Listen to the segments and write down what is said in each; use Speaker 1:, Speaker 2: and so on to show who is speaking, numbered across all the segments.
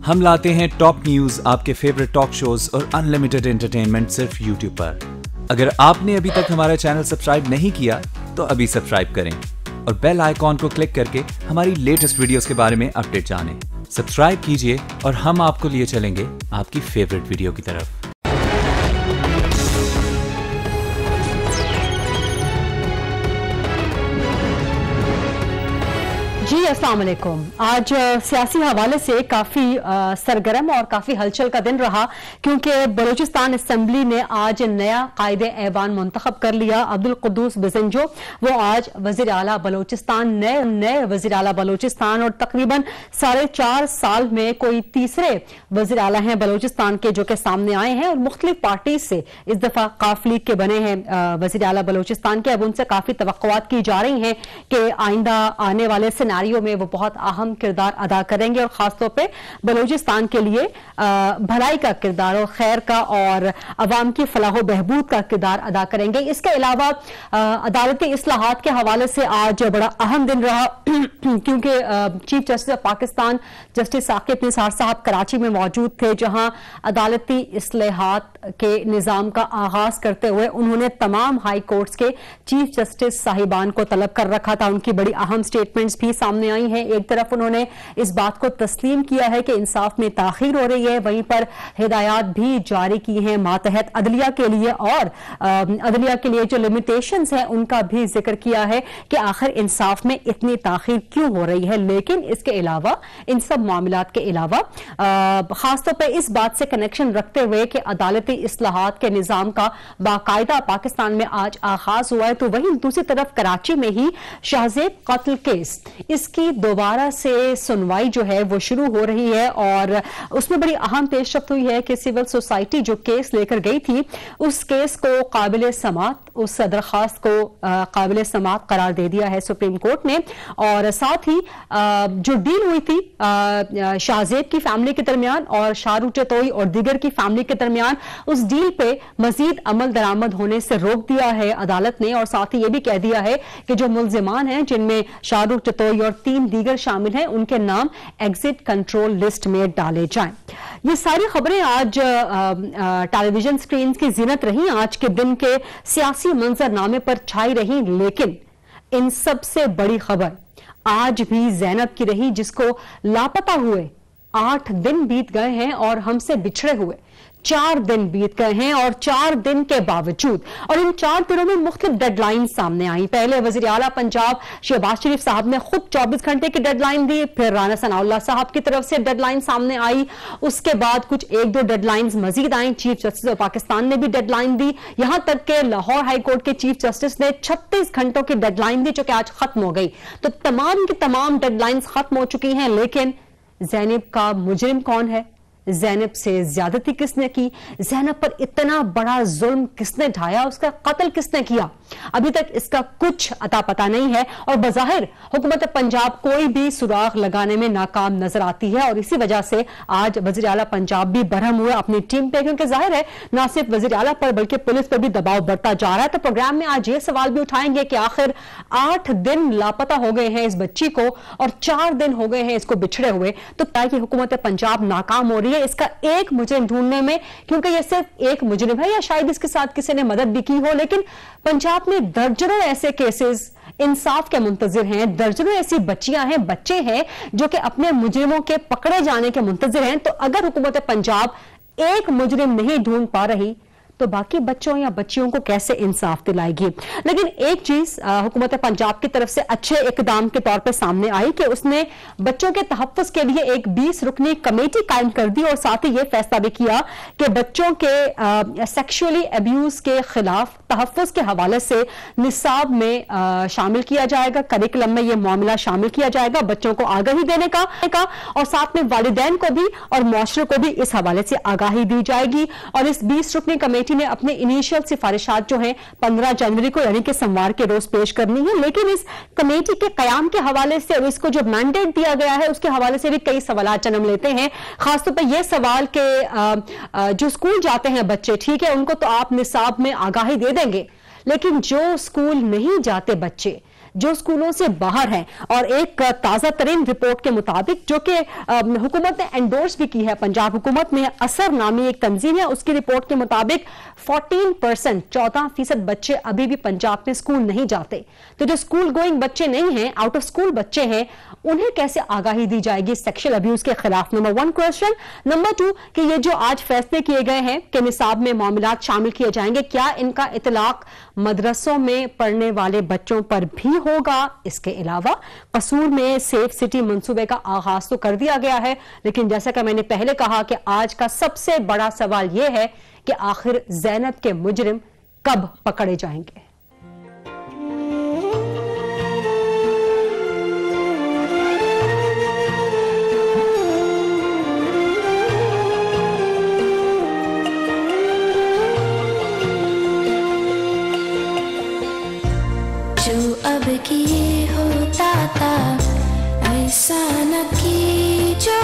Speaker 1: हम लाते हैं top news, आपके फेवरेट टॉक शोज और अनलिमिटेड एंटरटेनमेंट सिर्फ यूट्यूब पर। अगर आपने अभी तक हमारा चैनल सब्सक्राइब नहीं किया तो अभी सब्सक्राइब करें और बेल आइकॉन को क्लिक करके हमारी लेटेस्ट वीडियोस के बारे में अपडेट जानें। सब्सक्राइब कीजिए और हम आपको लिए चलेंगे आपकी फेवरेट वीडियो की तरफ।
Speaker 2: जी अस्सलाम वालेकुम। आज सियासी हवाले से काफ़ी सरगर्म और काफ़ी हलचल का दिन रहा, क्योंकि बलूचिस्तान असम्बली ने आज नया कायदे ऐवान मुंतखब कर लिया। अब्दुल कुद्दूस बिजंजो वो आज वज़ीर आला बलूचिस्तान, नए वज़ीर आला बलूचिस्तान और तकरीबन 4.5 साल में कोई तीसरे वज़ीर आला हैं बलूचिस्तान के जो कि सामने आए हैं और मुख्तलिफ पार्टी से इस दफ़ा काफ लीग के बने हैं वज़ीर आला बलूचिस्तान के। अब उनसे काफ़ी तवक्कुआत की जा रही हैं कि आइंदा आने वाले सिनारियों में वो बहुत अहम किरदार अदा करेंगे और खासतौर पे बलूचिस्तान के लिए भलाई का किरदार और खैर का और अवाम की फलाह बहबूद का किरदार अदा करेंगे। इसके अलावा अदालती इस्लाहात के हवाले से आज बड़ा अहम दिन रहा, क्योंकि chief justice of Pakistan justice Saqib Nisar sahab Karachi में मौजूद थे, जहां अदालती इस्लाहात के निज़ाम का आगाज करते हुए उन्होंने तमाम हाई कोर्ट्स के चीफ जस्टिस साहिबान को तलब कर रखा था। उनकी बड़ी अहम स्टेटमेंट्स भी सामने आई हैं। एक तरफ उन्होंने इस बात को तस्लीम किया है कि इंसाफ में ताखीर हो रही है, वहीं पर हिदायत भी जारी की हैं मातहत अदलिया के लिए और अदलिया के लिए जो लिमिटेशंस हैं उनका भी जिक्र किया है कि आखिर इंसाफ में इतनी ताखीर क्यों हो रही है। लेकिन इसके अलावा, इन सब मामलात के अलावा खासतौर पर इस बात से कनेक्शन रखते हुए कि अदालती इस्लाहात के निज़ाम का बाकायदा पाकिस्तान में आज आगाज हुआ है, तो वहीं दूसरी तरफ कराची में ही शाहजेब कत्ल केस, इसकी दोबारा से सुनवाई जो है वो शुरू हो रही है और उसमें बड़ी अहम पेशरफ्त हुई है कि सिविल सोसाइटी जो केस लेकर गई थी उस केस को काबिल समात, उस दरखास्त को काबिल समात करार दे दिया है सुप्रीम कोर्ट ने। और साथ ही जो डील हुई थी शाहजेब की फैमिली के दरमियान और शाहरुख चतोई और दीगर की फैमिली के दरमियान, उस डील पे मजीद अमल दरामद होने से रोक दिया है अदालत ने। और साथ ही यह भी कह दिया है कि जो मुल्जिमान हैं जिनमें शाहरुख चतोई और 3 दीगर शामिल हैं उनके नाम एग्जिट कंट्रोल लिस्ट में डाले जाएं। ये सारी खबरें आज टेलीविजन स्क्रीन की जीनत रही, आज के दिन के सियासी मंजरनामे पर छाई रही। लेकिन इन सबसे बड़ी खबर आज भी ज़ैनब की रही, जिसको लापता हुए 8 दिन बीत गए हैं और हमसे बिछड़े हुए 4 दिन बीत गए हैं। और 4 दिन के बावजूद, और इन 4 दिनों में मुख्तलिफ डेडलाइन सामने आई। पहले वज़ीर आला पंजाब शहबाज शरीफ साहब ने खुद 24 घंटे की डेडलाइन दी, फिर राना सनाउल्लाह साहब की तरफ से डेडलाइन सामने आई, उसके बाद कुछ 1-2 डेडलाइंस मजीद आई। चीफ जस्टिस ऑफ पाकिस्तान ने भी डेडलाइन दी, यहां तक कि लाहौर हाई कोर्ट के चीफ जस्टिस ने 36 घंटों की डेडलाइन दी, जो कि आज खत्म हो गई। तो तमाम की तमाम डेडलाइंस खत्म हो चुकी हैं। लेकिन ज़ैनब का मुजरिम कौन है? ज़ैनब से ज्यादती किसने की? ज़ैनब पर इतना बड़ा जुल्म किसने ढाया? उसका कत्ल किसने किया? अभी तक इसका कुछ अता पता नहीं है और बज़ाहिर हुकूमत पंजाब कोई भी सुराग लगाने में नाकाम नजर आती है। और इसी वजह से आज वज़ीर आला पंजाब भी बरहम हुए अपनी टीम पे, क्योंकि जाहिर है ना सिर्फ वज़ीर आला पर बल्कि पुलिस पर भी दबाव बढ़ता जा रहा है। तो प्रोग्राम में आज ये सवाल भी उठाएंगे कि आखिर 8 दिन लापता हो गए हैं इस बच्ची को और 4 दिन हो गए हैं इसको बिछड़े हुए, तो क्या कि हुकूमत पंजाब नाकाम हो रही है इसका एक मुजरिम ढूंढने में? क्योंकि ये सिर्फ एक मुजरिम है या शायद इसके साथ किसी ने मदद भी की हो, लेकिन पंजाब में दर्जनों ऐसे केसेस इंसाफ के मुंतजिर हैं, दर्जनों ऐसी बच्चियां हैं, बच्चे हैं जो कि अपने मुजरिमों के पकड़े जाने के मुंतजिर हैं। तो अगर हुकूमत पंजाब एक मुजरिम नहीं ढूंढ पा रही तो बाकी बच्चों या बच्चियों को कैसे इंसाफ दिलाएगी? लेकिन एक चीज हुकूमत पंजाब की तरफ से अच्छे इकदाम के तौर पे सामने आई कि उसने बच्चों के तहफ़्फ़ुज़ के लिए एक 20 रुकनी कमेटी कायम कर दी और साथ ही यह फैसला भी किया कि बच्चों के सेक्सुअली अब्यूज के खिलाफ तहफ़्फ़ुज़ के हवाले से निसाब में शामिल किया जाएगा, करिकुलम में यह मामला शामिल किया जाएगा, बच्चों को आगाही देने का और साथ में वालिदैन को भी और मुआशरे को भी इस हवाले से आगाही दी जाएगी। और इस 20 रुकनी कमेटी ने अपने इनिशियल सिफारिशात जो हैं 15 जनवरी को यानी कि सोमवार के रोज पेश करनी है। लेकिन इस कमेटी के कयाम के हवाले से और इसको जो मैंडेट दिया गया है उसके हवाले से भी कई सवाल जन्म लेते हैं। खासतौर पर यह सवाल के जो स्कूल जाते हैं बच्चे, ठीक है, उनको तो आप निसाब में आगाही दे देंगे, लेकिन जो स्कूल नहीं जाते बच्चे जो स्कूलों से बाहर हैं। और एक ताजा तरीन रिपोर्ट के मुताबिक, जो कि हुकूमत ने एंडोर्स भी की है, पंजाब हुकूमत में असर नामी एक तंजीम है, उसकी रिपोर्ट के मुताबिक 14% बच्चे अभी भी पंजाब में स्कूल नहीं जाते। तो जो स्कूल गोइंग बच्चे नहीं हैं, आउट ऑफ स्कूल बच्चे हैं, उन्हें कैसे आगाही दी जाएगी सेक्सुअल अब्यूज के खिलाफ? Number 1 question. नंबर 2 कि ये जो आज फैसले किए गए हैं कि निसाब में मामलात शामिल किए जाएंगे, क्या इनका इतलाक मदरसों में पढ़ने वाले बच्चों पर भी होगा? इसके अलावा कसूर में सेफ सिटी मंसूबे का आगाज तो कर दिया गया है, लेकिन जैसा कि मैंने पहले कहा कि आज का सबसे बड़ा सवाल यह है कि आखिर ज़ैनब के मुजरिम कब पकड़े जाएंगे?
Speaker 3: जो अब किए होता था ऐसा न कीजो,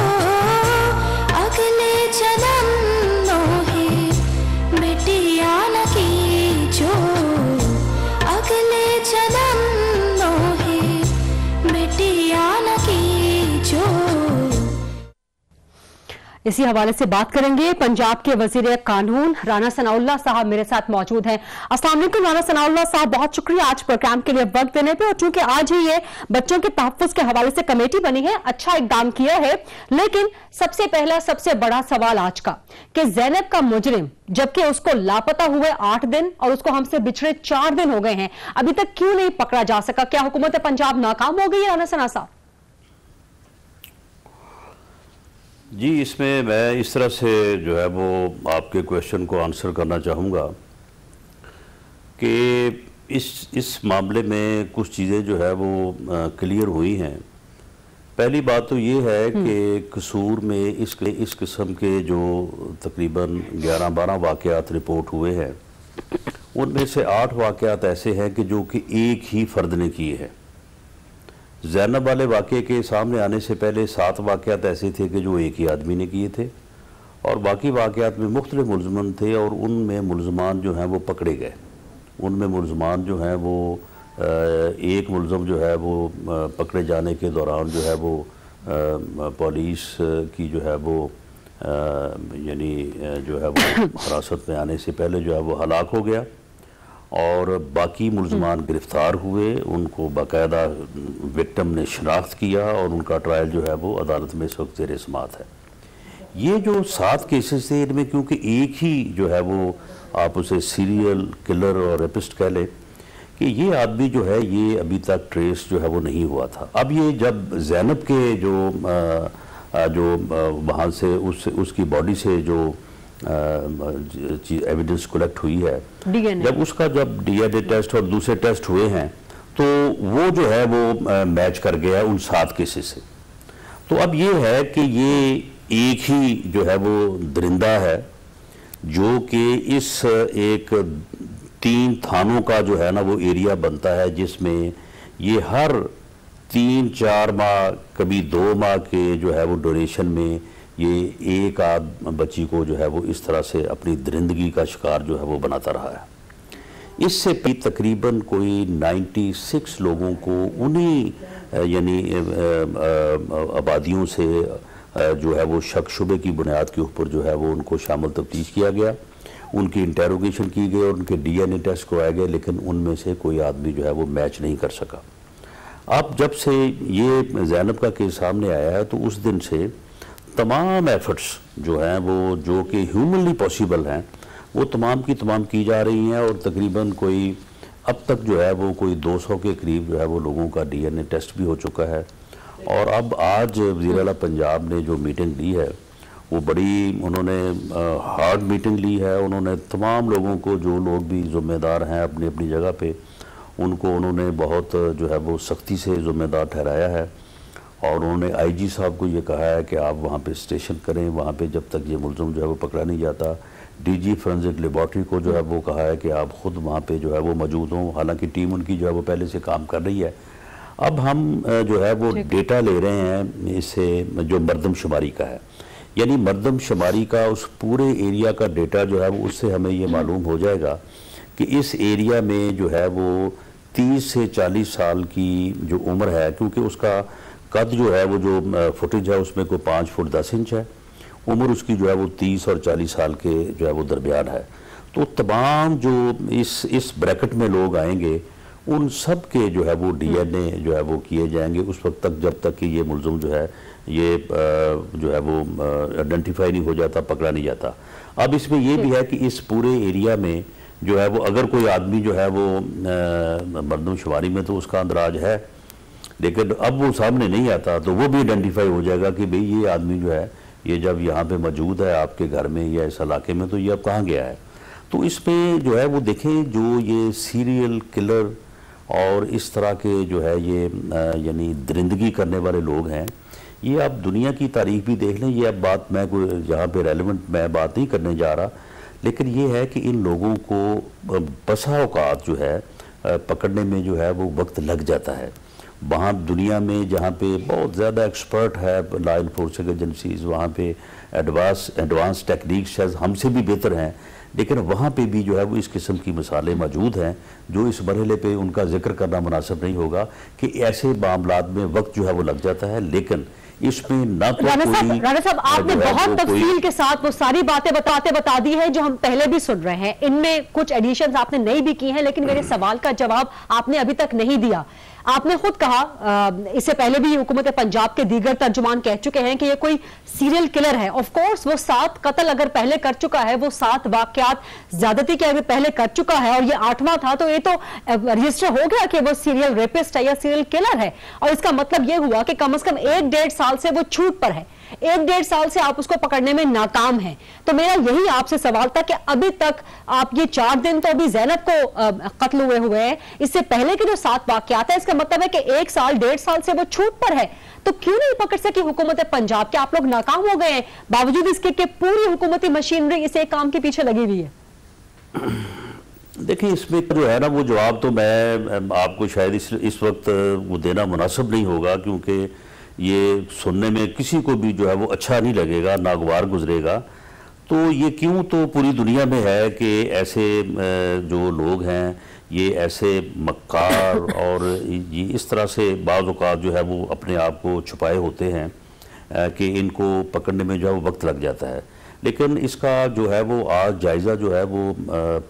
Speaker 3: अगले जन्म मोहे बेटिया न कीजो, अगले जन्म मोहे बेटिया न कीजो।
Speaker 2: इसी हवाले से बात करेंगे। पंजाब के वजीर कानून राना सनाउल्लाह साहब मेरे साथ मौजूद हैं। अस्सलाम वालेकुम राना सनाउल्लाह साहब, बहुत शुक्रिया आज प्रोग्राम के लिए वक्त देने पे। और चूंकि आज ही ये बच्चों के तहफ्फुज के हवाले से कमेटी बनी है, अच्छा इकदाम किया है, लेकिन सबसे पहला सबसे बड़ा सवाल आज का कि ज़ैनब का मुजरिम, जबकि उसको लापता हुए 8 दिन और उसको हमसे बिछड़े 4 दिन हो गए हैं, अभी तक क्यों नहीं पकड़ा जा सका? क्या हुकूमत पंजाब नाकाम हो गई है राना सना साहब?
Speaker 4: जी, इसमें मैं इस तरह से जो है वो आपके क्वेश्चन को आंसर करना चाहूँगा कि इस मामले में कुछ चीज़ें जो है वो क्लियर हुई हैं। पहली बात तो ये है कि कसूर में इस किस्म के जो तकरीबन 11-12 वाक़यात रिपोर्ट हुए हैं, उनमें से 8 वाक़यात ऐसे हैं कि जो कि एक ही फ़र्द ने किए हैं। ज़ैनब वाले वाक़े के सामने आने से पहले 7 वाक़यात ऐसे थे कि जो एक ही आदमी ने किए थे, और बाकी वाक़यात में मुख्तलिफ मुलज़मान थे और उनमें मुलज़मान जो हैं वो पकड़े गए। उनमें मुलज़मान जो हैं वो एक मुलज़म जो है वो पकड़े जाने के दौरान जो है वो पुलिस की जो है वो यानी जो है वो हिरासत में आने से पहले जो है वो हलाक हो गया, और बाकी मुलज़मान गिरफ़्तार हुए। उनको बाकायदा विक्टिम ने शनाख्त किया और उनका ट्रायल जो है वो अदालत में इस वक्त ज़ेर समाअत है। ये जो 7 केसेस थे, इनमें क्योंकि एक ही जो है वो आप उसे सीरियल किलर और रेपिस्ट कह लें कि ये आदमी जो है ये अभी तक ट्रेस जो है वो नहीं हुआ था। अब ये जब ज़ैनब के जो वहाँ से उसकी बॉडी से जो एविडेंस कलेक्ट हुई है, जब डीएनए टेस्ट और दूसरे टेस्ट हुए हैं, तो वो जो है वो मैच कर गया उन 7 केसेस से। तो अब ये है कि ये एक ही जो है वो दरिंदा है जो कि इस एक 3 थानों का जो है ना वो एरिया बनता है, जिसमें ये हर 3-4 माह कभी 2 माह के जो है वो ड्यूरेशन में ये एक आध बच्ची को जो है वो इस तरह से अपनी दरिंदगी का शिकार जो है वो बनाता रहा है। इससे भी तकरीबन कोई 96 लोगों को उन्हीं यानी आबादियों से जो है वो शक शुबे की बुनियाद के ऊपर जो है वो उनको शामिल तफ्तीश किया गया, उनकी इंटेरोगेशन की गई और उनके डीएनए टेस्ट करवाए गए, लेकिन उनमें से कोई आदमी जो है वो मैच नहीं कर सका। अब जब से ये ज़ैनब का केस सामने आया है, तो उस दिन से तमाम एफर्ट्स जो हैं वो जो कि ह्यूमनली पॉसिबल हैं वो तमाम की तमाम की जा रही हैं, और तकरीबन कोई अब तक जो है वो कोई 200 के करीब जो है वो लोगों का डीएनए टेस्ट भी हो चुका है। और अब आज वज़ीर आला पंजाब ने जो मीटिंग ली है वो बड़ी उन्होंने हार्ड मीटिंग ली है। उन्होंने तमाम लोगों को, जो लोग भी ज़िम्मेदार हैं अपनी अपनी जगह पे, उनको उन्होंने बहुत जो है वो सख्ती से ज़िम्मेदार ठहराया है, और उन्होंने आईजी साहब को ये कहा है कि आप वहाँ पे स्टेशन करें, वहाँ पे जब तक ये मुलज़म जो है वो पकड़ा नहीं जाता। डीजी फोरेंसिक लेबॉर्ट्री को जो है वो कहा है कि आप ख़ुद वहाँ पे जो है वो मौजूद हों, हालांकि टीम उनकी जो है वो पहले से काम कर रही है। अब हम जो है वो डेटा ले रहे हैं इससे जो मरदमशुमारी का है, यानी मरदमशुमारी का उस पूरे एरिया का डेटा जो है वो उससे हमें ये मालूम हो जाएगा कि इस एरिया में जो है वो 30 से 40 साल की जो उम्र है, क्योंकि उसका कद जो है वो जो फुटेज है उसमें कोई 5 फुट 10 इंच है, उम्र उसकी जो है वो 30 और 40 साल के जो है वो दरमियान है। तो तमाम जो इस ब्रैकेट में लोग आएंगे उन सब के जो है वो DNA जो है वो किए जाएंगे उस वक्त तक, जब तक कि ये मुलज़िम जो है ये जो है वो आइडेंटिफाई नहीं हो जाता, पकड़ा नहीं जाता। अब इसमें ये भी है कि इस पूरे एरिया में जो है वो अगर कोई आदमी जो है वो मरदमशुमारी में तो उसका अंदराज है, लेकिन अब वो सामने नहीं आता तो वो भी आइडेंटिफाई हो जाएगा कि भाई ये आदमी जो है ये जब यहाँ पे मौजूद है आपके घर में या इस इलाके में तो ये अब कहाँ गया है। तो इसमें जो है वो देखें, जो ये सीरियल किलर और इस तरह के जो है ये यानी दरिंदगी करने वाले लोग हैं, ये आप दुनिया की तारीख भी देख लें। ये अब बात मैं कोई यहाँ पे रेलेवेंट मैं बात नहीं करने जा रहा, लेकिन ये है कि इन लोगों को बसा औकात जो है पकड़ने में जो है वो वक्त लग जाता है। वहाँ दुनिया में जहाँ पे बहुत ज़्यादा एक्सपर्ट है लॉ इन्फोर्सिंग एजेंसीज़, वहाँ पे एडवांस टेक्निक्स शायद हमसे भी बेहतर हैं, लेकिन वहाँ पे भी जो है वो इस किस्म की मिसालें मौजूद हैं जो इस मरहले पे उनका जिक्र करना मुनासिब नहीं होगा कि ऐसे मामलात में वक्त जो है वो लग जाता है। लेकिन इसमें ना तो
Speaker 2: राणा साहब आपने बहुत तफसील के साथ वो सारी बातें बता दी है जो हम पहले भी सुन रहे हैं। इनमें कुछ एडिशंस आपने नई भी की हैं, लेकिन मेरे सवाल का जवाब आपने अभी तक नहीं दिया। आपने खुद कहा, इससे पहले भी हुकूमत पंजाब के दीगर तर्जुमान कह चुके हैं कि ये कोई सीरियल किलर है। ऑफ कोर्स वो 7 कत्ल अगर पहले कर चुका है, वो 7 वाकयात ज्यादती के अगर पहले कर चुका है और ये 8वां था, तो ये तो रजिस्टर हो गया कि वो सीरियल रेपिस्ट है या सीरियल किलर है। और इसका मतलब ये हुआ कि कम से कम 1-1.5 साल से वो छूट पर है, 1-1.5 साल से आप उसको पकड़ने में नाकाम हैं। तो मेरा यही आपसे सवाल था कि अभी तक आप ये 4 दिन तो अभी ज़ैनब को कत्ल हुए हैं, इससे पहले के जो 7 वाकयात है, इसका मतलब है कि 1 साल 1.5 साल से वो छूट पर है। तो क्यों नहीं पकड़ सकी हुकूमत पंजाब? के आप लोग नाकाम हो गए हैं बावजूद इसके कि पूरी हुकूमती मशीनरी इस एक काम के पीछे लगी हुई है?
Speaker 4: देखिए, इसमें जो है ना वो जवाब तो मैं आपको शायद इस वक्त वो देना मुनासिब नहीं होगा, क्योंकि ये सुनने में किसी को भी जो है वो अच्छा नहीं लगेगा, नागवार गुजरेगा। तो ये क्यों तो पूरी दुनिया में है कि ऐसे जो लोग हैं ये ऐसे मक्कार और ये इस तरह से बाज़ औक़ात जो है वो अपने आप को छुपाए होते हैं कि इनको पकड़ने में जो है वो वक्त लग जाता है। लेकिन इसका जो है वो आज जायज़ा जो है वो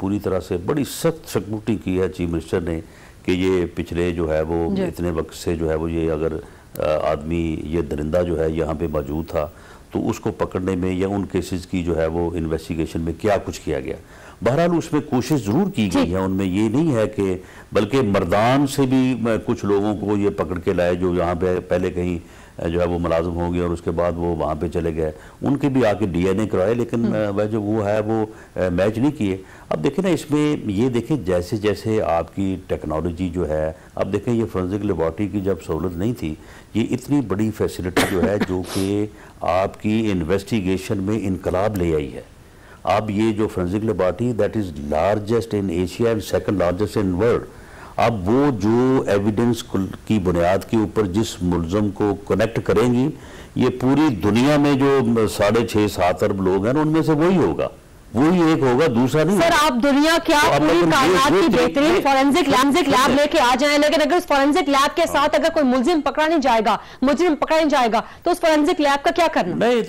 Speaker 4: पूरी तरह से बड़ी सख्त सकूटी की है चीफ मिनिस्टर ने कि ये पिछले जो है वो इतने वक्त से जो है वो ये अगर आदमी ये दरिंदा जो है यहाँ पे मौजूद था तो उसको पकड़ने में या उन केसेस की जो है वो इन्वेस्टिगेशन में क्या कुछ किया गया। बहरहाल उसमें कोशिश ज़रूर की गई है, उनमें ये नहीं है कि, बल्कि मर्दान से भी कुछ लोगों को ये पकड़ के लाए जो यहाँ पे पहले कहीं जो है वो मुलाजिम हो गए और उसके बाद वो वहाँ पे चले गए, उनके भी आके DNA करवाए, लेकिन वह जो वो है वो मैच नहीं किए। अब देखें ना, इसमें ये देखें जैसे जैसे आपकी टेक्नोलॉजी जो है, अब देखें ये फोरेंसिक लेबॉरेटरी की जब सहूलत नहीं थी, ये इतनी बड़ी फैसिलिटी जो है जो कि आपकी इन्वेस्टिगेशन में इनकलाब ले आई है। अब ये जो forensic laboratory that is largest in Asia and second largest in world, अब वो जो एविडेंस की बुनियाद के ऊपर जिस मुलज़म को कनेक्ट करेंगी, ये पूरी दुनिया में जो 6.5-7 अरब लोग हैं उनमें से वही होगा, वही एक होगा, दूसरा नहीं।
Speaker 2: सर आप दुनिया क्या
Speaker 4: तो
Speaker 2: पूरी कायनात की बेहतरीन फोरेंसिक लैब लेके आ जाएं, लेकिन अगर उस फोरेंसिक लैब के साथ अगर कोई मुलजिम पकड़ा नहीं जाएगा तो उस फोरेंसिक लैब का क्या करना?
Speaker 4: नहीं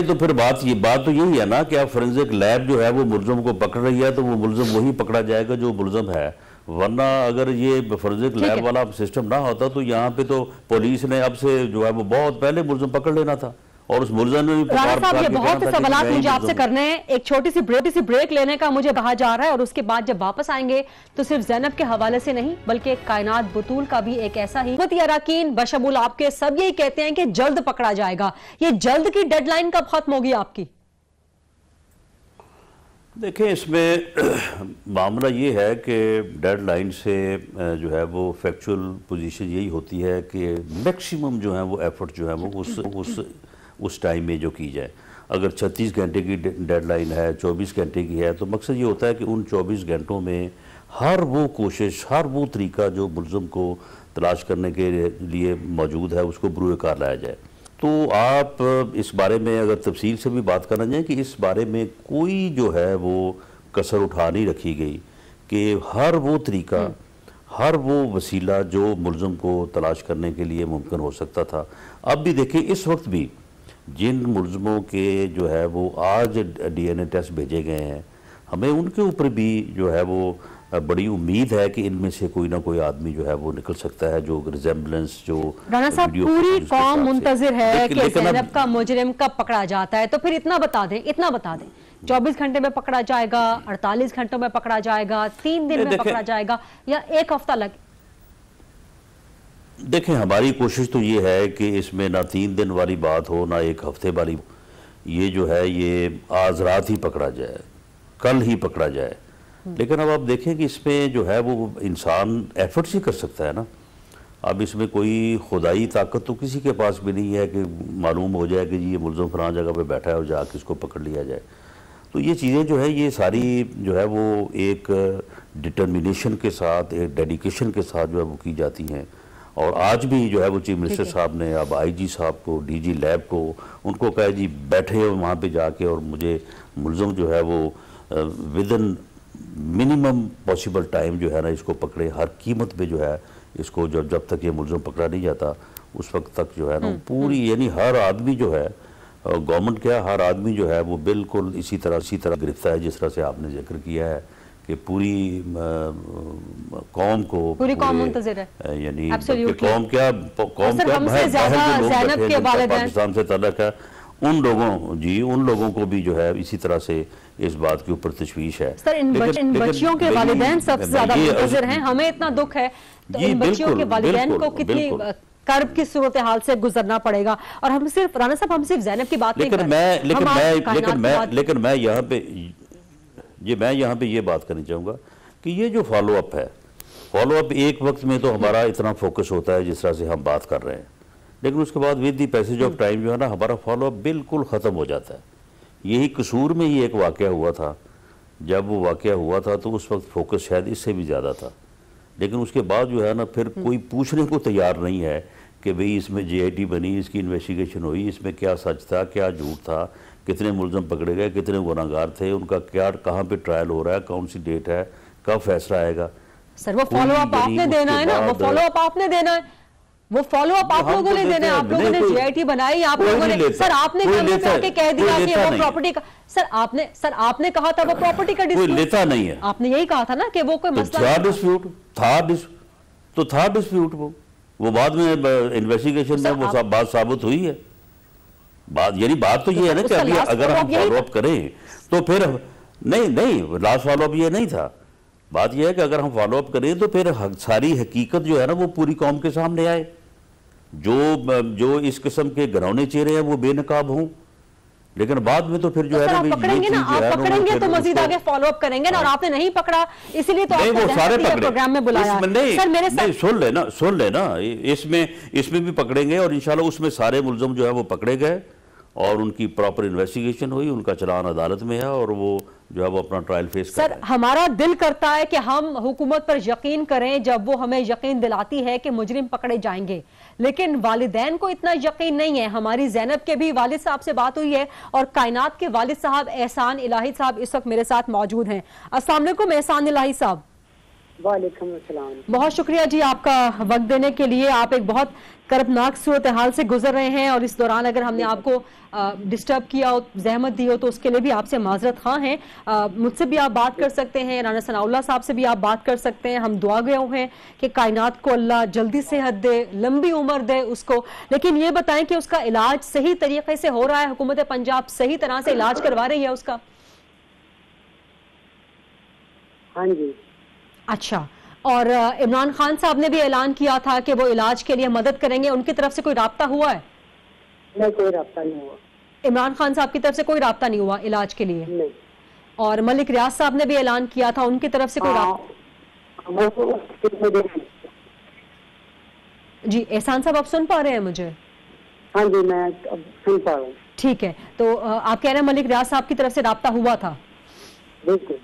Speaker 4: तो फिर बात तो यही है ना कि आप फोरेंसिक लैब जो है वो मुलजिम को पकड़ रही है तो वो मुलजिम वही पकड़ा जाएगा जो मुलजिम है। वरना अगर ये फोरेंसिक लैब वाला सिस्टम ना होता तो यहाँ पे तो पुलिस ने अब से जो है वो बहुत पहले मुलजिम पकड़ लेना था और उस मुलजिम ने भी
Speaker 2: राणा साहब, ये बहुत से सवाल मुझे आपसे करने हैं। एक छोटी सी ब्रेक लेने का मुझे कहा जा रहा है और उसके बाद जब वापस आएंगे तो सिर्फ ज़ैनब के हवाले से नहीं बल्कि कायनात बतूल का भी एक ऐसा ही अरकान बशमूल आपके सब यही कहते हैं कि जल्द पकड़ा जाएगा। ये जल्द की डेडलाइन कब खत्म होगी आपकी?
Speaker 4: देखिए, इसमें मामला ये है कि डेडलाइन से जो है वो फैक्चुअल पोजीशन यही होती है कि मैक्सिमम जो है वो एफर्ट जो है वो उस टाइम में जो की जाए। अगर 36 घंटे की डेडलाइन है, 24 घंटे की है, तो मकसद ये होता है कि उन 24 घंटों में हर वो कोशिश, हर वो तरीका जो मुलज़िम को तलाश करने के लिए मौजूद है उसको बरूए-कार लाया जाए। तो आप इस बारे में अगर तफसील से भी बात करना चाहें कि इस बारे में कोई जो है वो कसर उठा नहीं रखी गई कि हर वो तरीका, हर वो वसीला जो मुलज़म को तलाश करने के लिए मुमकिन हो सकता था। अब भी देखिए, इस वक्त भी जिन मुलज़मों के जो है वो आज DNA टेस्ट भेजे गए हैं, हमें उनके ऊपर भी जो है वो बड़ी उम्मीद है कि इनमें से कोई ना कोई आदमी जो है वो निकल सकता है, जो रिजेम्बलेंस जो
Speaker 2: राना साहब पूरी कौम मुंतजिर है कि ज़ैनब का मुजरिम कब पकड़ा जाता है। तो फिर इतना बता दें 24 घंटे में पकड़ा जाएगा, 48 घंटों में पकड़ा जाएगा, 3 दिन में पकड़ा जाएगा, या 1 हफ्ता लगे?
Speaker 4: देखें, हमारी कोशिश तो ये है कि इसमें ना 3 दिन वाली बात हो ना 1 हफ्ते वाली, ये जो है ये आज रात ही पकड़ा जाए, कल ही पकड़ा जाए। लेकिन अब आप देखें कि इसमें जो है वो इंसान एफर्ट्स ही कर सकता है ना। अब इसमें कोई खुदाई ताकत तो किसी के पास भी नहीं है कि मालूम हो जाए कि जी ये मुलज़म फलां जगह पे बैठा है और जाके इसको पकड़ लिया जाए। तो ये चीज़ें जो है ये सारी जो है वो एक डिटर्मिनेशन के साथ, एक डेडिकेशन के साथ जो है वो की जाती हैं। और आज भी जो है वो चीफ मिनिस्टर साहब ने अब IG साहब को, DG लैब को, उनको कहा जी बैठे वहाँ पे जाके और मुझे मुलज़म जो है वो विदिन मिनिमम पॉसिबल टाइम जो है ना इसको पकड़े, हर कीमत पे जो है इसको, जब तक ये मुलज़म पकड़ा नहीं जाता उस वक्त तक जो है ना पूरी, यानी हर आदमी जो है, गवर्नमेंट क्या हर आदमी जो है वो बिल्कुल इसी तरह गिरफ्तार है जिस तरह से आपने जिक्र किया है कि पूरी कौम को,
Speaker 2: पूरी कौम मुंतज़िर है,
Speaker 4: यानी कौम क्या
Speaker 2: ज़ैनब के वालिदैन
Speaker 4: पाकिस्तान से ताल्लुक़ है, उन लोगों को भी जो है इसी तरह से इस बात के ऊपर तशवीश है।
Speaker 2: सर, इन बच्चियों के वालिदैन सबसे ज्यादा मुंतज़िर हैं। हमें इतना दुख है तो इन बच्चियों के वालिदैन को कितनी कर्ब की सूरत हाल से गुजरना पड़ेगा। और हम सिर्फ राना साहब, हम सिर्फ ज़ैनब की बात नहीं कर रहे,
Speaker 4: लेकिन मैं यहाँ पे ये बात करनी चाहूँगा कि ये जो फॉलो अप है, फॉलो अप एक वक्त में तो हमारा इतना फोकस होता है जिस तरह से हम बात कर रहे हैं, लेकिन उसके बाद with the passage of time जो है ना हमारा फॉलो अप बिल्कुल ख़त्म हो जाता है। यही कसूर में ही एक वाक़या हुआ था, जब वो वाक़या हुआ था तो उस वक्त फोकस शायद इससे भी ज़्यादा था, लेकिन उसके बाद जो है ना फिर कोई पूछने को तैयार नहीं है कि भाई इसमें JIT बनी, इसकी इन्वेस्टिगेशन हुई, इसमें क्या सच था क्या झूठ था, कितने मुलज़म पकड़े गए, कितने गुनाहगार थे, उनका क्या कहाँ पे ट्रायल हो रहा है, कौन सी डेट है, कब फैसला आएगा।
Speaker 2: सर वो फॉलो अप आपने देना है ना, वो फॉलो अप आपने देना है, वो फॉलो अप आप लोगों ने देना है। आप लोगों ने JIT बनाई, आप लोगों ने, सर आपने आके कह दिया कि वो प्रॉपर्टी का, सर आपने कहा था वो प्रॉपर्टी का डिस्प्यूट
Speaker 4: लेता नहीं है,
Speaker 2: आपने यही कहा था ना कि वो कोई मसला
Speaker 4: था डिस्प्यूट वो बाद में इन्वेस्टिगेशन में वो बात साबित हुई है। यानी बात तो ये है ना कि अगर हम फॉलो अप करें तो फिर नहीं लास्ट फॉलो अप ये नहीं था। बात यह है कि अगर हम फॉलो अप करें तो फिर सारी हकीकत जो है ना वो पूरी कौम के सामने आए, जो इस किस्म के घरौने चेहरे हैं वो बेनकाब हों। लेकिन बाद में तो फिर जो है ना
Speaker 2: पकड़ेंगे ना, आप पकड़ेंगे तो मजीद आगे फॉलो अप करेंगे ना, और आपने नहीं पकड़ा इसलिए तो आपको
Speaker 4: सारे
Speaker 2: प्रोग्राम में बुलाया।
Speaker 4: सर मेरे साथ सुन लेना इसमें भी पकड़ेंगे और इंशाल्लाह उसमें सारे मुलज़म जो है वो पकड़े गए और उनकी प्रॉपर इन्वेस्टिगेशन हुई, उनका चलान अदालत में है और वो जो है वो अपना ट्रायल फेस कर रहे हैं।
Speaker 2: हमारा दिल करता है कि हम हुकूमत पर यकीन करें जब वो हमें यकीन दिलाती है कि मुजरिम पकड़े जाएंगे, लेकिन वालिदैन को इतना यकीन नहीं है। हमारी ज़ैनब के भी वालिद साहब से बात हुई है और कायनात के वालिद साहब एहसान इलाही साहब इस वक्त मेरे साथ मौजूद हैं। अस्सलाम वालेकुम एहसान इलाही साहब।
Speaker 5: वालेकुम अस्सलाम।
Speaker 2: बहुत शुक्रिया जी आपका वक्त देने के लिए। आप एक बहुत कर्बनाक सूरत हाल से गुजर रहे हैं और इस दौरान अगर हमने आपको डिस्टर्ब किया हो, जहमत दी हो तो उसके लिए भी आपसे माजरत खां हैं। मुझसे भी आप बात कर सकते हैं, राना सनाउल्लाह साहब से भी आप बात कर सकते हैं। हम दुआ गए हैं कि कायनात को अल्लाह जल्दी सेहत दे, लंबी उम्र दे उसको। लेकिन ये बताएं कि उसका इलाज सही तरीके से हो रहा है? हुकूमत पंजाब सही तरह से इलाज करवा रही है उसका?
Speaker 5: हाँ जी।
Speaker 2: अच्छा, और इमरान खान साहब ने भी ऐलान किया था कि वो इलाज के लिए मदद करेंगे, उनकी तरफ से कोई राब्ता हुआ है?
Speaker 5: नहीं, कोई राब्ता नहीं हुआ।
Speaker 2: इमरान खान साहब की तरफ से कोई राब्ता नहीं हुआ इलाज के लिए?
Speaker 5: नहीं।
Speaker 2: और मलिक रियाज साहब ने भी ऐलान किया था, उनकी तरफ से कोई राब्ता? जी एहसान साहब आप सुन पा रहे हैं मुझे?
Speaker 5: हाँ जी मैं अब सुन पा रहा हूँ।
Speaker 2: ठीक है, तो आप कह रहे हैं मलिक रियाज साहब की तरफ से राब्ता हुआ था?
Speaker 5: बिल्कुल।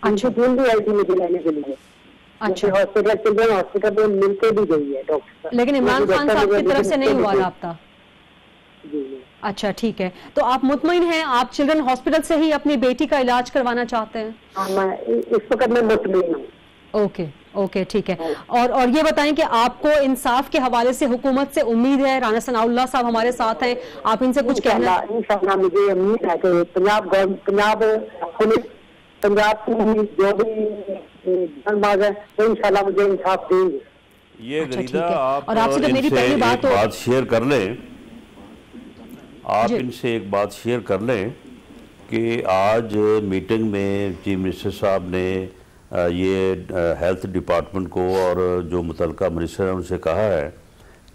Speaker 2: अच्छा,
Speaker 5: टीम भी आई थी मुझे लेने के लिए।
Speaker 2: अच्छा,
Speaker 5: हॉस्पिटल में मिलते भी गई है डॉक्टर,
Speaker 2: लेकिन इमरान खान साहब की तरफ से नहीं हुआ राब्ता?
Speaker 5: जी।
Speaker 2: अच्छा ठीक है, तो आप मुतमईन हैं? आप चिल्ड्रन हॉस्पिटल से ही अपनी बेटी का इलाज करवाना चाहते हैं?
Speaker 5: हाँ, मैं इस वक्त मैं मुतमईन हूँ।
Speaker 2: ओके ओके, ठीक है। और ये बताएं कि आपको इंसाफ के हवाले से हुकूमत से उम्मीद है? राना सनाउल्लाह साहब हमारे साथ हैं, आप इनसे कुछ कहना?
Speaker 5: इंशाअल्लाह मुझे उम्मीद है कि पंजाब पुलिस, पंजाब की जो भी जानबाज है वो इंशाअल्लाह मुझे इंसाफ देंगे।
Speaker 4: ये
Speaker 2: अच्छा,
Speaker 4: गरीदा
Speaker 2: ठीक है।
Speaker 4: आप
Speaker 2: और आपसे जब मेरी
Speaker 4: इनसे
Speaker 2: पहली
Speaker 4: एक
Speaker 2: बात
Speaker 4: बात शेयर कर लें, आप
Speaker 2: जी।
Speaker 4: इनसे एक बात शेयर कर लें कि आज मीटिंग में चीफ मिनिस्टर साहब ने ये हेल्थ डिपार्टमेंट को और जो मुतलका मिनिस्टर हैं उनसे कहा है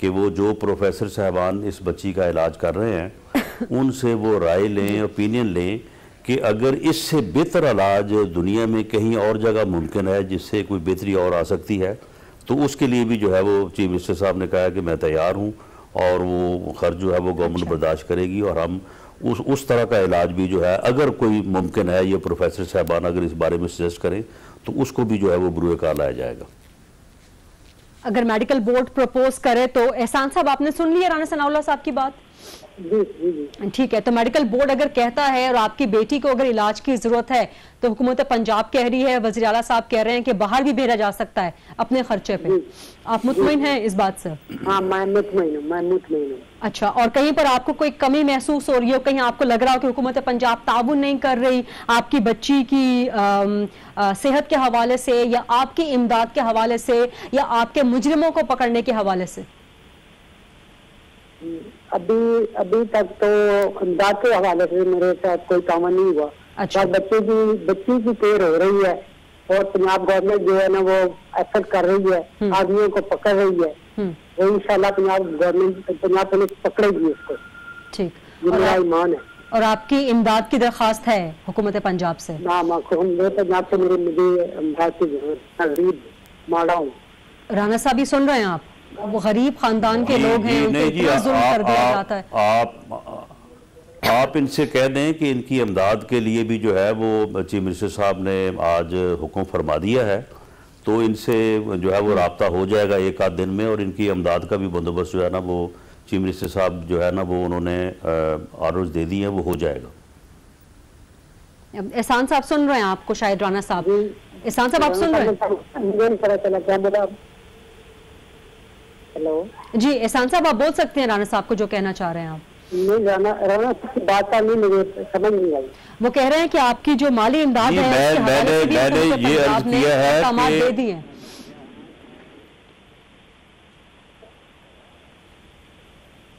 Speaker 4: कि वो जो प्रोफेसर साहबान इस बच्ची का इलाज कर रहे हैं उनसे वो राय लें, ओपिनियन लें कि अगर इससे बेहतर इलाज दुनिया में कहीं और जगह मुमकिन है जिससे कोई बेहतरी और आ सकती है तो उसके लिए भी जो है वो चीफ मिनिस्टर साहब ने कहा कि मैं तैयार हूँ और वो खर्च जो है वो गवर्नमेंट बर्दाश्त करेगी और हम उस तरह का इलाज भी जो है अगर कोई मुमकिन है, ये प्रोफेसर साहबान अगर इस बारे में सजेस्ट करें तो उसको भी जो है वो बुरे कार लाया जाएगा।
Speaker 2: अगर मेडिकल बोर्ड प्रपोज करे तो एहसान साहब आपने सुन लिया राना सनाउल्लाह साहब की बात?
Speaker 5: जी।
Speaker 2: ठीक है, तो मेडिकल बोर्ड अगर कहता है और आपकी बेटी को अगर इलाज की जरूरत है तो हुकूमत पंजाब कह रही है, वज़ीर आला साहब कह रहे हैं कि बाहर भी भेजा जा सकता है अपने खर्चे पे। आप मुतमईन हैं इस बात से?
Speaker 5: हाँ, मैं मुतमईन हूँ।
Speaker 2: अच्छा, और कहीं पर आपको कोई कमी महसूस हो रही हो, कहीं आपको लग रहा हो कि हुकूमत पंजाब ताउन नहीं कर रही आपकी बच्ची की सेहत के हवाले से या आपकी इमदाद के हवाले से या आपके मुजरिमों को पकड़ने के हवाले से?
Speaker 5: अभी तक तो इमदाद के हवाले से मेरे साथ कोई काम नहीं हुआ।
Speaker 2: अच्छा।
Speaker 5: बच्ची की केयर हो रही है और पंजाब गवर्नमेंट जो है ना वो एफर्ट कर रही है, आदमियों को पकड़ रही है। वो इंशाल्लाह पंजाब पुलिस पकड़ेगी उसको।
Speaker 2: ठीक,
Speaker 5: ये मेरा ईमान है।
Speaker 2: और आपकी इमदाद की दरखास्त है हुकूमत पंजाब से?
Speaker 5: पंजाब से मुझे इमदाद की जरूरत, माड़ा हूँ।
Speaker 2: राना साहब ही सुन रहे हैं आप? वो गरीब खानदान के लोग हैं, उनको इतना जुल्म कर दिया जाता है।
Speaker 4: आप इनसे कह दें कि इनकी इमदाद के लिए भी जो है वो चीफ मिनिस्टर साहब ने आज हुक्म फरमा दिया है, तो इनसे जो है वो राब्ता हो जाएगा एक आध दिन में और इनकी इमदाद का भी बंदोबस्त जो है ना वो चीफ मिनिस्टर साहब जो है ना वो उन्होंने ऑर्डर्स दे दिए हैं, वो हो जाएगा।
Speaker 2: एहसान साहब सुन रहे हैं आपको शायद? राना साहब, एहसान साहब आप सुन रहे हैं?
Speaker 5: हेलो
Speaker 2: जी, एहसान साहब आप बोल सकते हैं राना साहब को जो कहना चाह रहे हैं आप?
Speaker 5: नहीं, राना की बात नहीं मुझे समझ नहीं आई।
Speaker 2: वो कह रहे हैं कि आपकी जो माली इमदाद है उसके हवाले से भी हुकूमत पंजाब ने अहकाम दे दिए हैं।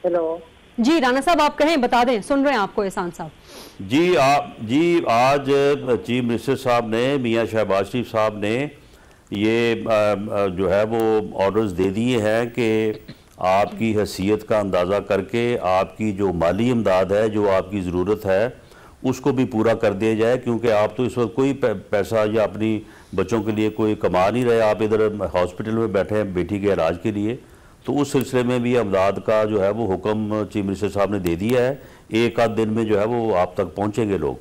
Speaker 5: हेलो
Speaker 2: जी, राना साहब आप कहें, बता दें, सुन रहे हैं आपको एहसान साहब।
Speaker 4: जी आज चीफ मिनिस्टर साहब ने, मियां शहबाज शरीफ साहब ने ये जो है वो ऑर्डर्स दे दिए हैं कि आपकी हैसियत का अंदाज़ा करके आपकी जो माली इमदाद है, जो आपकी ज़रूरत है, उसको भी पूरा कर दिया जाए, क्योंकि आप तो इस वक्त कोई पैसा या अपनी बच्चों के लिए कोई कमा नहीं रहे, आप इधर हॉस्पिटल में बैठे हैं बेटी के इलाज के लिए। तो उस सिलसिले में भी इमदाद का जो है वो हुक्म चीफ मिनिस्टर साहब ने दे दिया है, एक आध दिन में जो है वो आप तक पहुँचेंगे लोग।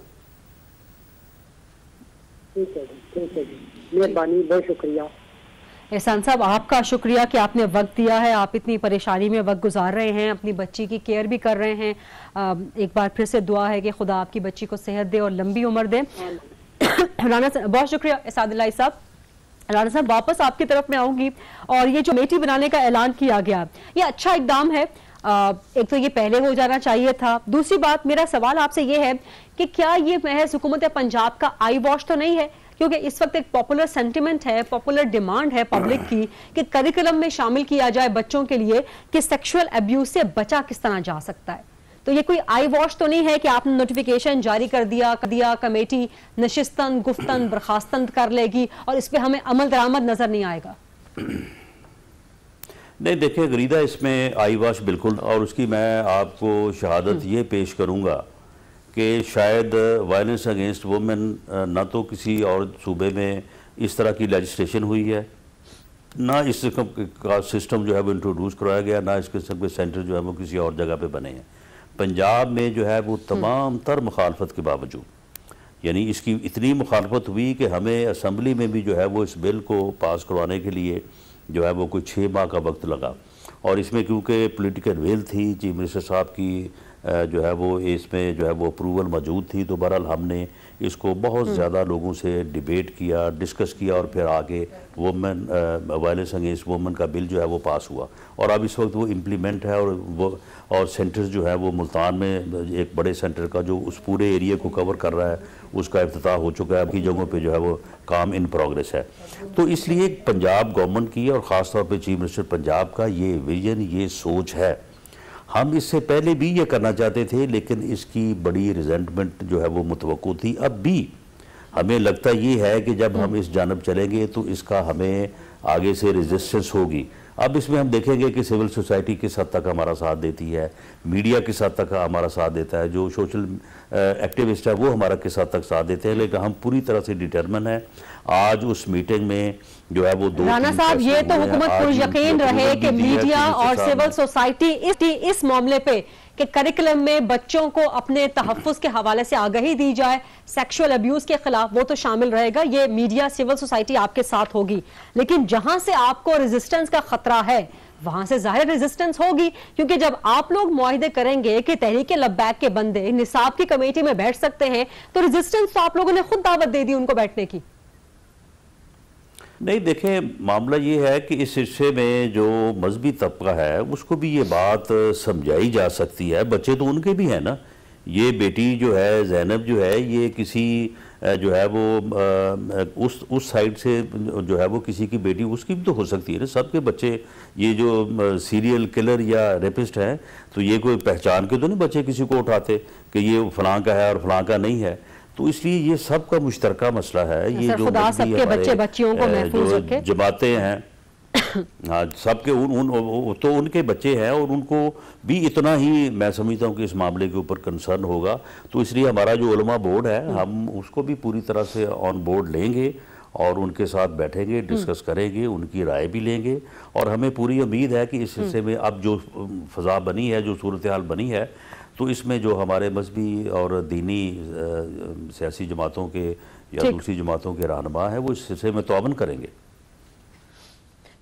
Speaker 5: ठीक है जी, मेहरबानी, बहुत शुक्रिया।
Speaker 2: एहसान साहब आपका शुक्रिया कि आपने वक्त दिया है, आप इतनी परेशानी में वक्त गुजार रहे हैं, अपनी बच्ची की केयर भी कर रहे हैं। एक बार फिर से दुआ है कि खुदा आपकी बच्ची को सेहत दे और लंबी उम्र दे। राना साहब बहुत शुक्रिया। एसादुल्लाह साहब, राना साहब वापस आपकी तरफ में आऊंगी। और ये जो कमेटी बनाने का ऐलान किया गया, ये अच्छा इकदाम है। एक तो ये पहले हो जाना चाहिए था। दूसरी बात, मेरा सवाल आपसे ये है कि क्या ये महज हुकूमत पंजाब का आई वॉश तो नहीं है? क्योंकि इस वक्त एक पॉपुलर सेंटिमेंट है, पॉपुलर डिमांड है पब्लिक की कि करिकुलम में शामिल किया जाए बच्चों के लिए कि सेक्सुअल अब्यूज से बचा किस तरह जा सकता है। तो ये कोई आई वॉश तो नहीं है कि आपने नोटिफिकेशन जारी कर दिया कमेटी नशिस्तन गुफ्तन बर्खास्तन कर लेगी और इस पे हमें अमल दरामद नजर नहीं आएगा?
Speaker 4: नहीं, देखिए गरीदा, इसमें आई वॉश बिल्कुल, और उसकी मैं आपको शहादत ये पेश करूँगा कि शायद वायलेंस अगेंस्ट वुमेन ना तो किसी और सूबे में इस तरह की लेजिस्लेशन हुई है, ना इस का सिस्टम जो है वो इंट्रोड्यूस करवाया गया, ना इस किस्म के सेंटर जो है वो किसी और जगह पे बने हैं। पंजाब में जो है वो तमाम तर मुखालफत के बावजूद, यानी इसकी इतनी मुखालफत हुई कि हमें असम्बली में भी जो है वो इस बिल को पास करवाने के लिए जो है वो कोई 6 माह का वक्त लगा। और इसमें क्योंकि पॉलिटिकल विल थी, चीफ मिनिस्टर साहब की जो है वो इसमें जो है वो अप्रूवल मौजूद थी। तो बहरहाल हमने इसको बहुत ज़्यादा लोगों से डिबेट किया, डिस्कस किया और फिर आगे वुमेन वायलेंस अगेंस्ट वुमेन का बिल जो है वो पास हुआ और अब इस वक्त वो इम्प्लीमेंट है। और सेंटर्स जो है वो मुल्तान में एक बड़े सेंटर का जो उस पूरे एरिया को कवर कर रहा है उसका इफ्तिताह हो चुका है। बाकी जगहों पे जो है वो काम इन प्रोग्रेस है। तो इसलिए पंजाब गवर्नमेंट की और ख़ास तौर पे चीफ मिनिस्टर पंजाब का ये विजन, ये सोच है। हम इससे पहले भी ये करना चाहते थे लेकिन इसकी बड़ी रिजेंटमेंट जो है वो मुतवक्को थी। अब भी हमें लगता ये है कि जब हम इस जानब चलेंगे तो इसका हमें आगे से रेजिस्टेंस होगी। अब इसमें हम देखेंगे कि सिविल सोसाइटी किस हद तक हमारा साथ देती है, मीडिया किस हद तक हमारा साथ देता है, जो सोशल एक्टिविस्ट है वो हमारा किस हद तक साथ देते हैं। लेकिन हम पूरी तरह से डिटरमिन है। आज उस मीटिंग में जो है वो
Speaker 2: राना साहब, ये तो हुकूमत पुर यकीन रहे कि मीडिया और सिविल सोसाइटी इस मामले पे कि करिकुलम में बच्चों को अपने तहफ़्फ़ुज़ के हवाले से आगाही दी जाए, सेक्सुअल अब्यूज़ के खिलाफ, वो तो शामिल रहेगा। ये मीडिया, सिविल सोसाइटी आपके साथ होगी। लेकिन जहां से आपको रेजिस्टेंस का खतरा है वहां से जाहिर रेजिस्टेंस होगी, क्योंकि जब आप लोग मुआहिदे करेंगे कि तहरीक लब्बैक के बंदे निसाब की कमेटी में बैठ सकते हैं, तो रेजिस्टेंस तो आप लोगों ने खुद दावत दे दी उनको बैठने की।
Speaker 4: नहीं, देखें, मामला ये है कि इस हिस्से में जो मजहबी तबका है उसको भी ये बात समझाई जा सकती है। बच्चे तो उनके भी हैं ना। ये बेटी जो है ज़ैनब जो है ये किसी जो है वो उस साइड से जो है वो किसी की बेटी उसकी भी तो हो सकती है ना। सबके बच्चे, ये जो सीरियल किलर या रेपिस्ट हैं तो ये कोई पहचान के तो नहीं बच्चे किसी को उठाते कि ये फलां का है और फलां का नहीं है। तो इसलिए ये सब का मुश्तरका मसला है। ये जो
Speaker 2: सबके बच्चे बच्चियों को महफूज रखे,
Speaker 4: जमातें हैं, हाँ, सबके तो उनके बच्चे हैं और उनको भी इतना ही मैं समझता हूँ कि इस मामले के ऊपर कंसर्न होगा। तो इसलिए हमारा जो उलमा बोर्ड है हम उसको भी पूरी तरह से ऑन बोर्ड लेंगे और उनके साथ बैठेंगे, डिस्कस करेंगे, उनकी राय भी लेंगे। और हमें पूरी उम्मीद है कि इस हिस्से में अब जो फ़ज़ा बनी है, जो सूरत हाल बनी है, तो इसमें जो हमारे मजहबी और दीनी सियासी जमातों के या दूसरी जमातों के रहनुमा हैं वो इस हिस्से में तआवुन करेंगे।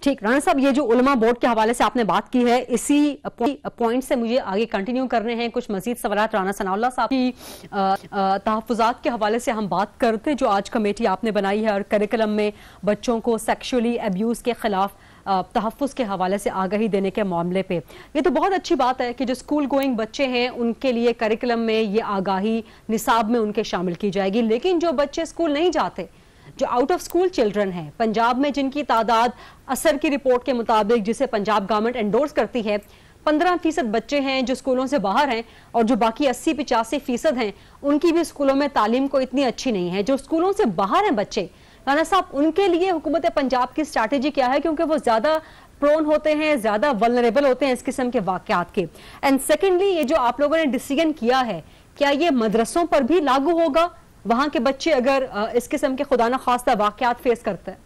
Speaker 2: ठीक, राना साहब, ये जो उलमा बोर्ड के हवाले से आपने बात की है, इसी पॉइंट से मुझे आगे कंटिन्यू करने हैं। कुछ मजीद सवालात राना सनाउल्लाह साहब की तहफ़्फ़ुज़ात के हवाले से हम बात करते, जो आज कमेटी आपने बनाई है और करिकुलम में बच्चों को सेक्शुअली अब्यूज़ के खिलाफ तहफ़्फ़ुज़ के हवाले से आगाही देने के मामले पे। ये तो बहुत अच्छी बात है कि जो स्कूल गोइंग बच्चे हैं उनके लिए करिकुलम में ये आगाही निसाब में उनके शामिल की जाएगी। लेकिन जो बच्चे स्कूल नहीं जाते, जो आउट ऑफ स्कूल चिल्ड्रन हैं, पंजाब में जिनकी तादाद असर की रिपोर्ट के मुताबिक, जिसे पंजाब गवर्नमेंट एंडोर्स करती है, 15% बच्चे हैं जो स्कूलों से बाहर हैं और जो बाकी 80-85% हैं उनकी भी स्कूलों में तालीम को इतनी अच्छी नहीं है। जो स्कूलों से बाहर हैं बच्चे, राना साहब, उनके लिए हुकूमत पंजाब की स्ट्रैटेजी क्या है? क्योंकि वो ज्यादा प्रोन होते हैं, ज्यादा वल्नरेबल होते हैं इस किस्म के वाकयात के। एंड सेकेंडली, ये जो आप लोगों ने डिसीजन किया है, क्या ये मदरसों पर भी लागू होगा? वहां के बच्चे अगर इस किस्म के खुदा न खास्ता वाकयात फेस करते हैं?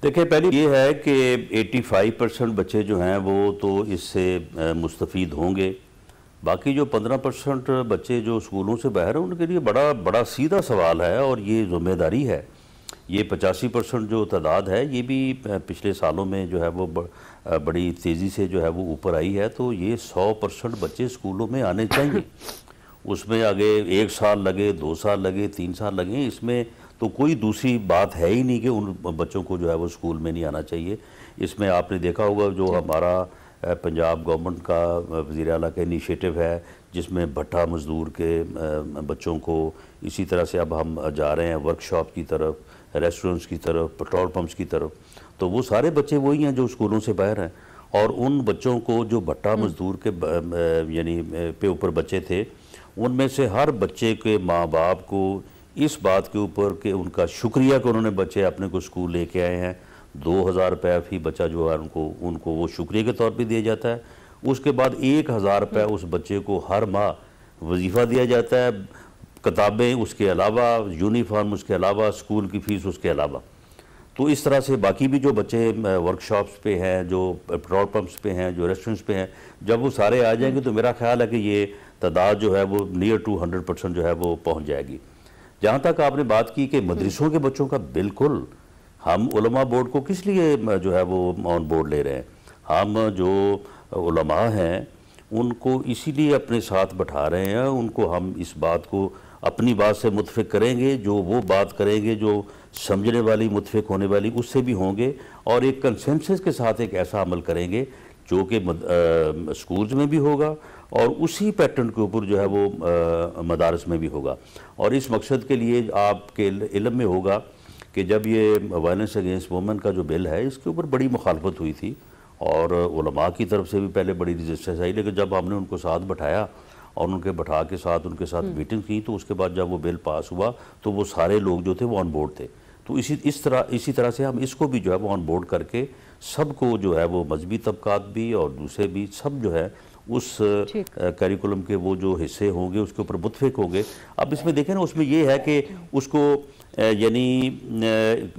Speaker 4: देखिए, पहले ये है कि 85% बच्चे जो हैं वो तो इससे मुस्तफ़ीद होंगे। बाकी जो 15% बच्चे जो स्कूलों से बाहर हैं उनके लिए बड़ा सीधा सवाल है और ये ज़िम्मेदारी है। ये 85% जो तादाद है ये भी पिछले सालों में जो है वो बड़ी तेज़ी से जो है वो ऊपर आई है। तो ये 100% बच्चे स्कूलों में आने चाहिए। उसमें आगे 1 साल लगे, 2 साल लगे, 3 साल लगे, इसमें तो कोई दूसरी बात है ही नहीं कि उन बच्चों को जो है वो स्कूल में नहीं आना चाहिए। इसमें आपने देखा होगा जो हमारा पंजाब गवर्नमेंट का वज़ीर आला का इनिशिएटिव है, जिसमें भट्टा मज़दूर के बच्चों को इसी तरह से अब हम जा रहे हैं वर्कशॉप की तरफ, रेस्टोरेंट्स की तरफ, पेट्रोल पंप्स की तरफ। तो वो सारे बच्चे वही हैं जो स्कूलों से बाहर हैं। और उन बच्चों को जो भट्टा मज़दूर के यानी पे ऊपर बच्चे थे, उनमें से हर बच्चे के माँ बाप को इस बात के ऊपर कि उनका शुक्रिया कि उन्होंने बच्चे अपने को स्कूल लेके आए हैं। 2000 रुपये फी बच्चा जो है उनको वो शुक्रिया के तौर पे दिया जाता है। उसके बाद 1000 रुपये उस बच्चे को हर माह वजीफ़ा दिया जाता है, किताबें उसके अलावा, यूनिफॉर्म उसके अलावा, स्कूल की फ़ीस उसके अलावा। तो इस तरह से बाकी भी जो बच्चे वर्कशॉप्स पे हैं, जो पेट्रोल पंप्स पे हैं, जो रेस्टोरेंट्स पे हैं, जब वो सारे आ जाएंगे तो मेरा ख्याल है कि ये तादाद जो है वो नियर टू 100% जो है वो पहुँच जाएगी। जहाँ तक आपने बात की कि मदरसों के बच्चों का, बिल्कुल हम उलमा बोर्ड को किस लिए जो है वो ऑन बोर्ड ले रहे हैं। हम जो उलमा हैं उनको इसीलिए अपने साथ बैठा रहे हैं, उनको हम इस बात को अपनी बात से मुतफिक करेंगे, जो वो बात करेंगे जो समझने वाली, मुतफिक होने वाली, उससे भी होंगे, और एक कंसेंसस के साथ एक ऐसा अमल करेंगे जो कि स्कूल्स में भी होगा और उसी पैटर्न के ऊपर जो है वो मदारस में भी होगा। और इस मकसद के लिए आपके इल्म में होगा कि जब ये वायलेंस अगेंस्ट वुमेन का जो बिल है, इसके ऊपर बड़ी मुखालफत हुई थी और उलमा की तरफ से भी पहले बड़ी रेजिस्टेंस आई, लेकिन जब हमने उनको साथ बैठाया और उनके बैठा के साथ उनके साथ मीटिंग की, तो उसके बाद जब वो बिल पास हुआ तो वो सारे लोग जो थे वो ऑन बोर्ड थे। तो इसी तरह से हम इसको भी जो है वो ऑन बोर्ड करके सबको जो है वो मजहबी तबकात भी और दूसरे भी सब जो है उस करिकुलम के वो जो हिस्से होंगे उसके ऊपर मुतफिक होंगे। अब इसमें देखें ना, उसमें ये है कि उसको यानी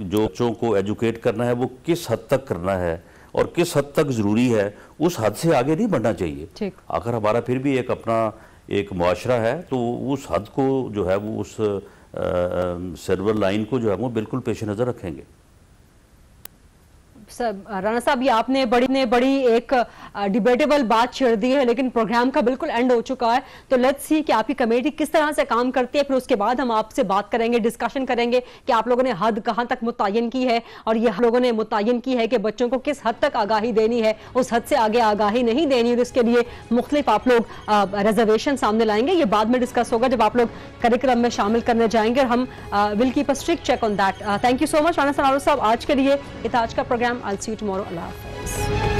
Speaker 4: जो बच्चों को एजुकेट करना है वो किस हद तक करना है और किस हद तक ज़रूरी है, उस हद से आगे नहीं बढ़ना चाहिए। अगर हमारा फिर भी एक अपना एक मुआशरा है तो उस हद को जो है वो उस सर्वर लाइन को जो है वो बिल्कुल पेश नज़र रखेंगे।
Speaker 2: राना साहब, ये आपने बड़ी एक डिबेटेबल बात छेड़ दी है, लेकिन प्रोग्राम का बिल्कुल एंड हो चुका है, तो लेट्स सी कि आपकी कमेटी किस तरह से काम करती है। फिर उसके बाद हम आपसे बात करेंगे, डिस्कशन करेंगे कि आप लोगों ने हद कहां तक मुतय्यन की है और ये लोगों ने मुतय्यन की है कि बच्चों को किस हद तक आगाही देनी है, उस हद से आगे आगाही नहीं देनी, और इसके लिए मुख्तलिफ आप लोग रिजर्वेशन सामने लाएंगे। ये बाद में डिस्कस होगा जब आप लोग करिकुलम में शामिल करने जाएंगे, और हम will keep a strict check on that. Thank you so much Rana sahab आज के लिए। आज का program I'll see you tomorrow. Allah Hafiz.